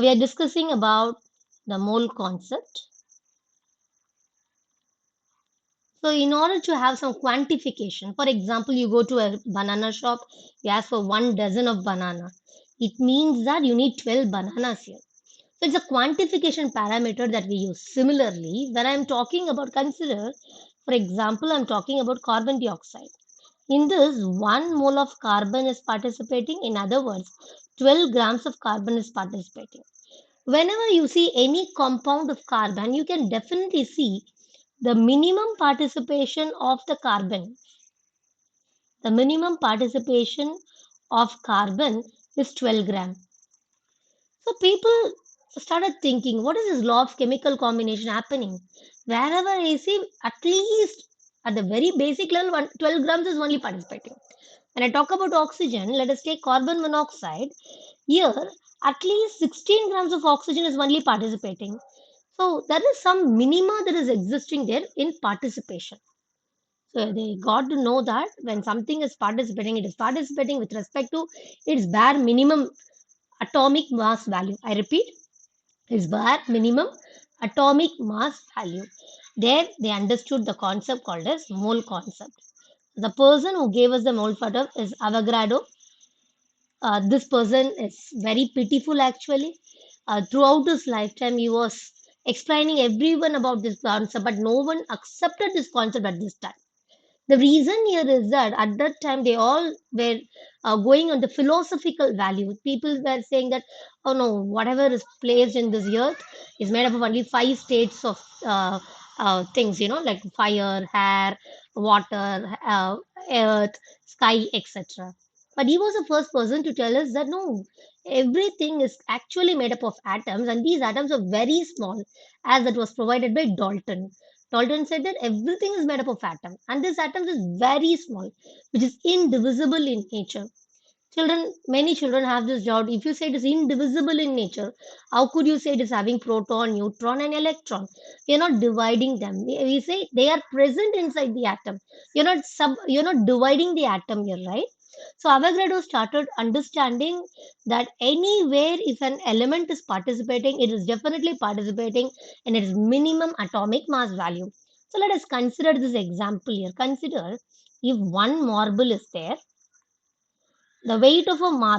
We are discussing about the mole concept. So in order to have some quantification, for example, you go to a banana shop, you ask for 1 dozen of banana. It means that you need 12 bananas here. So it's a quantification parameter that we use. Similarly, when I'm talking about, consider, for example, I'm talking about carbon dioxide. In this, 1 mole of carbon is participating. In other words, 12 grams of carbon is participating. Whenever you see any compound of carbon, you can definitely see the minimum participation of the carbon. The minimum participation of carbon is 12 gram. So people started thinking, what is this law of chemical combination happening? Wherever I see, at least at the very basic level, 12 grams is only participating. When I talk about oxygen, let us take carbon monoxide. Here, at least 16 grams of oxygen is only participating. So there is some minima that is existing there in participation. So they got to know that when something is participating, it is participating with respect to its bare minimum atomic mass value. I repeat, its bare minimum atomic mass value. There they understood the concept called as mole concept. The person who gave us the mole photo is Avogadro. This person is very pitiful actually. Throughout his lifetime, he was explaining everyone about this concept, but no one accepted this concept at this time. The reason here is that at that time they all were going on the philosophical value. People were saying that, oh no, whatever is placed in this earth is made up of only 5 states of things, like fire, air, water, earth, sky, etc. But he was the first person to tell us that no, everything is actually made up of atoms, and these atoms are very small, as that was provided by Dalton. Dalton said that everything is made up of atom, and this atom is very small, which is indivisible in nature. Many children have this doubt. If you say it is indivisible in nature, how could you say it is having proton, neutron, and electron? You're not dividing them. We say they are present inside the atom. You're not dividing the atom here, right? So Avogadro started understanding that anywhere if an element is participating, it is definitely participating in its minimum atomic mass value. So let us consider this example here. Consider if one marble is there, the weight of a marble